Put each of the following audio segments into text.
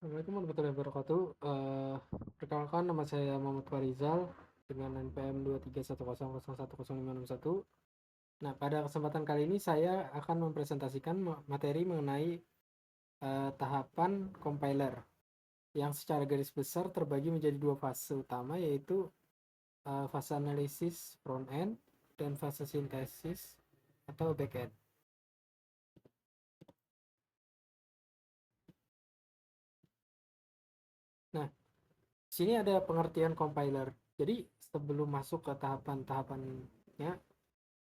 Assalamualaikum warahmatullahi wabarakatuh. Perkenalkan, nama saya Muhammad Farizal dengan NPM 231001051. Nah, pada kesempatan kali ini saya akan mempresentasikan materi mengenai tahapan compiler yang secara garis besar terbagi menjadi dua fase utama, yaitu fase analisis front end dan fase sintesis atau back end. Nah, sini ada pengertian compiler. Jadi, sebelum masuk ke tahapan-tahapannya,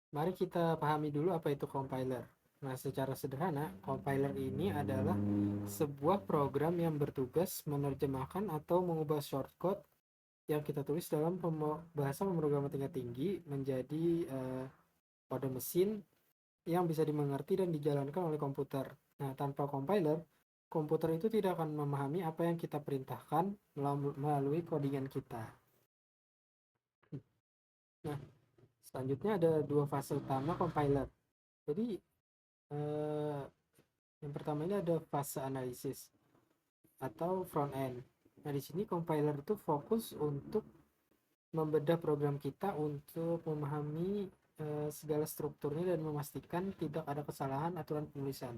mari kita pahami dulu apa itu compiler. Nah, secara sederhana, compiler ini adalah sebuah program yang bertugas menerjemahkan atau mengubah shortcode yang kita tulis dalam bahasa pemrograman tingkat tinggi menjadi kode mesin yang bisa dimengerti dan dijalankan oleh komputer. Nah, tanpa compiler, komputer itu tidak akan memahami apa yang kita perintahkan melalui codingan kita. Nah, selanjutnya ada dua fase utama compiler. Jadi, eh, yang pertama ini ada fase analisis atau front end. Nah, di sini compiler itu fokus untuk membedah program kita untuk memahami segala strukturnya dan memastikan tidak ada kesalahan aturan penulisan.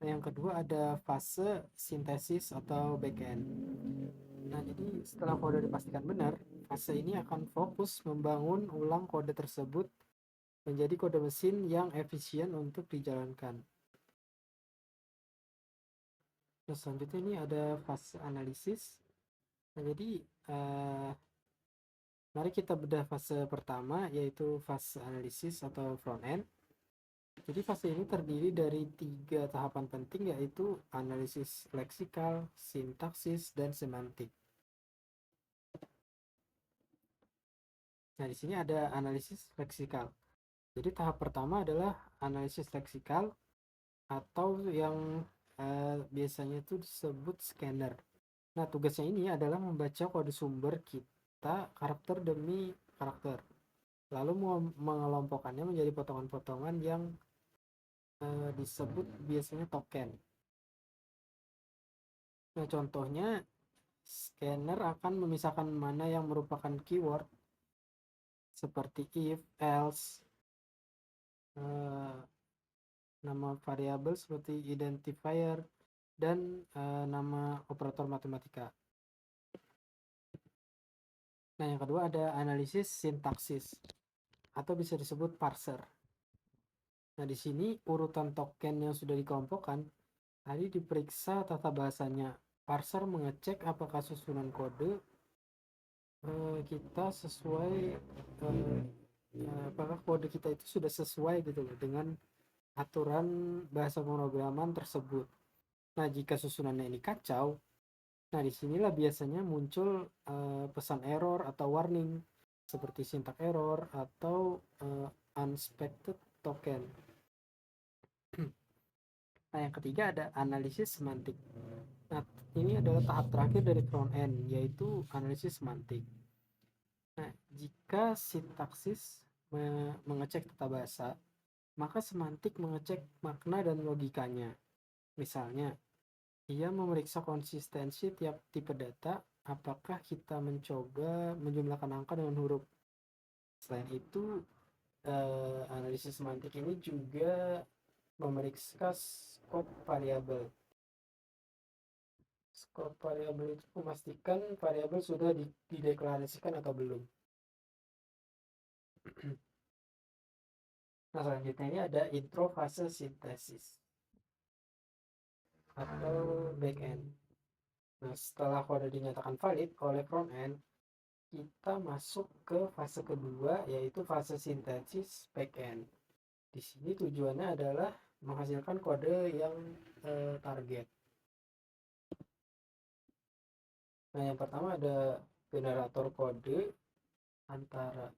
Nah, yang kedua ada fase sintesis atau backend. Nah, jadi setelah kode dipastikan benar, fase ini akan fokus membangun ulang kode tersebut menjadi kode mesin yang efisien untuk dijalankan. Nah, selanjutnya ini ada fase analisis. Nah, jadi mari kita bedah fase pertama, yaitu fase analisis atau front end. Jadi fase ini terdiri dari 3 tahapan penting, yaitu analisis leksikal, sintaksis, dan semantik. Nah, di sini ada analisis leksikal. Jadi tahap pertama adalah analisis leksikal atau yang biasanya itu disebut scanner. Nah, tugasnya ini adalah membaca kode sumber kita karakter demi karakter, lalu mengelompokkannya menjadi potongan-potongan yang disebut biasanya token. Nah, contohnya scanner akan memisahkan mana yang merupakan keyword seperti if, else, nama variabel seperti identifier, dan nama operator matematika. Nah, yang kedua ada analisis sintaksis atau bisa disebut parser. Nah, di sini urutan token yang sudah dikelompokkan tadi diperiksa tata bahasanya. Parser mengecek apakah susunan kode kita sesuai, apakah kode kita itu sudah sesuai gitu loh dengan aturan bahasa pemrograman tersebut. Nah, jika susunannya ini kacau, nah disinilah biasanya muncul pesan error atau warning seperti syntax error atau unexpected token. Nah, yang ketiga ada analisis semantik. Nah, ini adalah tahap terakhir dari front end, yaitu analisis semantik. Nah, jika sintaksis mengecek tata bahasa, maka semantik mengecek makna dan logikanya. Misalnya, ia memeriksa konsistensi tiap tipe data, apakah kita mencoba menjumlahkan angka dengan huruf. Selain itu, analisis semantik ini juga memeriksa skop variabel. Skop variabel itu memastikan variabel sudah dideklarasikan atau belum. Nah, selanjutnya ini ada intro fase sintesis atau back end. Nah, setelah kode dinyatakan valid oleh front end, kita masuk ke fase kedua, yaitu fase sintesis back end. Di sini tujuannya adalah menghasilkan kode yang target. Nah, yang pertama ada generator kode antara.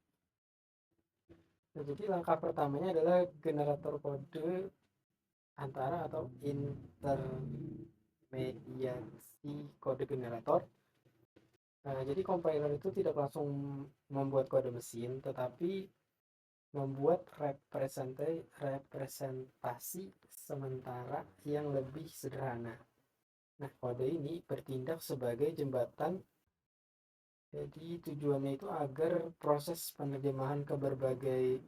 Nah, jadi langkah pertamanya adalah generator kode antara atau intermediasi kode generator. Nah, jadi compiler itu tidak langsung membuat kode mesin, tetapi membuat representasi sementara yang lebih sederhana. Nah, kode ini bertindak sebagai jembatan. Jadi tujuannya itu agar proses penerjemahan ke berbagai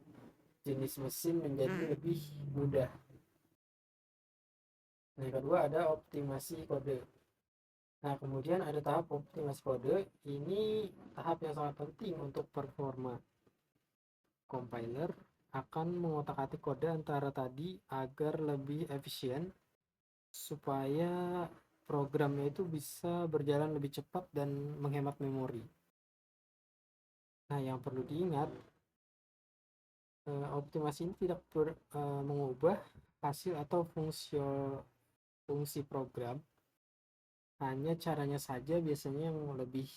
jenis mesin menjadi lebih mudah. Nah, yang kedua ada optimasi kode. Nah, kemudian ada tahap optimasi kode. Ini tahap yang sangat penting untuk performa. Compiler akan mengotak-atik kode antara tadi agar lebih efisien supaya programnya itu bisa berjalan lebih cepat dan menghemat memori. Nah, yang perlu diingat, optimasi ini tidak mengubah hasil atau fungsi program, hanya caranya saja biasanya yang lebih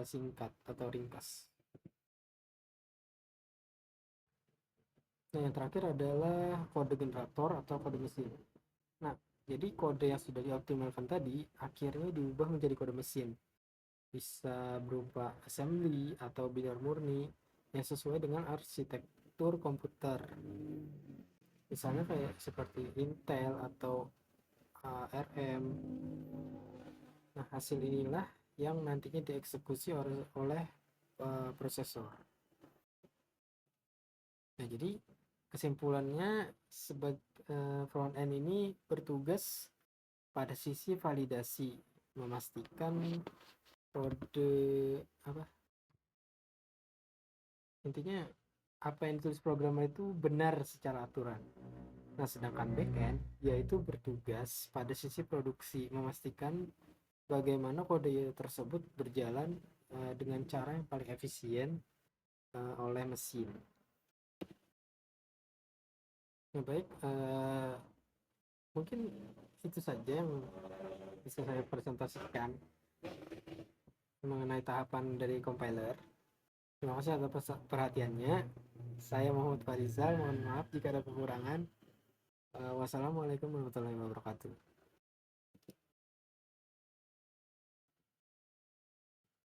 singkat atau ringkas. Nah, yang terakhir adalah kode generator atau kode mesin. Nah, jadi kode yang sudah dioptimalkan tadi akhirnya diubah menjadi kode mesin. Bisa berupa assembly atau binar murni yang sesuai dengan arsitektur komputer. Misalnya kayak seperti Intel atau ARM. Nah, hasil inilah yang nantinya dieksekusi oleh prosesor. Nah, jadi kesimpulannya front end ini bertugas pada sisi validasi, memastikan kode apa intinya apa yang ditulis programmer itu benar secara aturan. Nah, sedangkan backend yaitu bertugas pada sisi produksi, memastikan bagaimana kode tersebut berjalan dengan cara yang paling efisien oleh mesin. Nah, baik, mungkin itu saja yang bisa saya presentasikan mengenai tahapan dari compiler. Terima kasih atas perhatiannya. Saya Muhammad Farizal, mohon maaf jika ada kekurangan. Wassalamualaikum warahmatullahi wabarakatuh.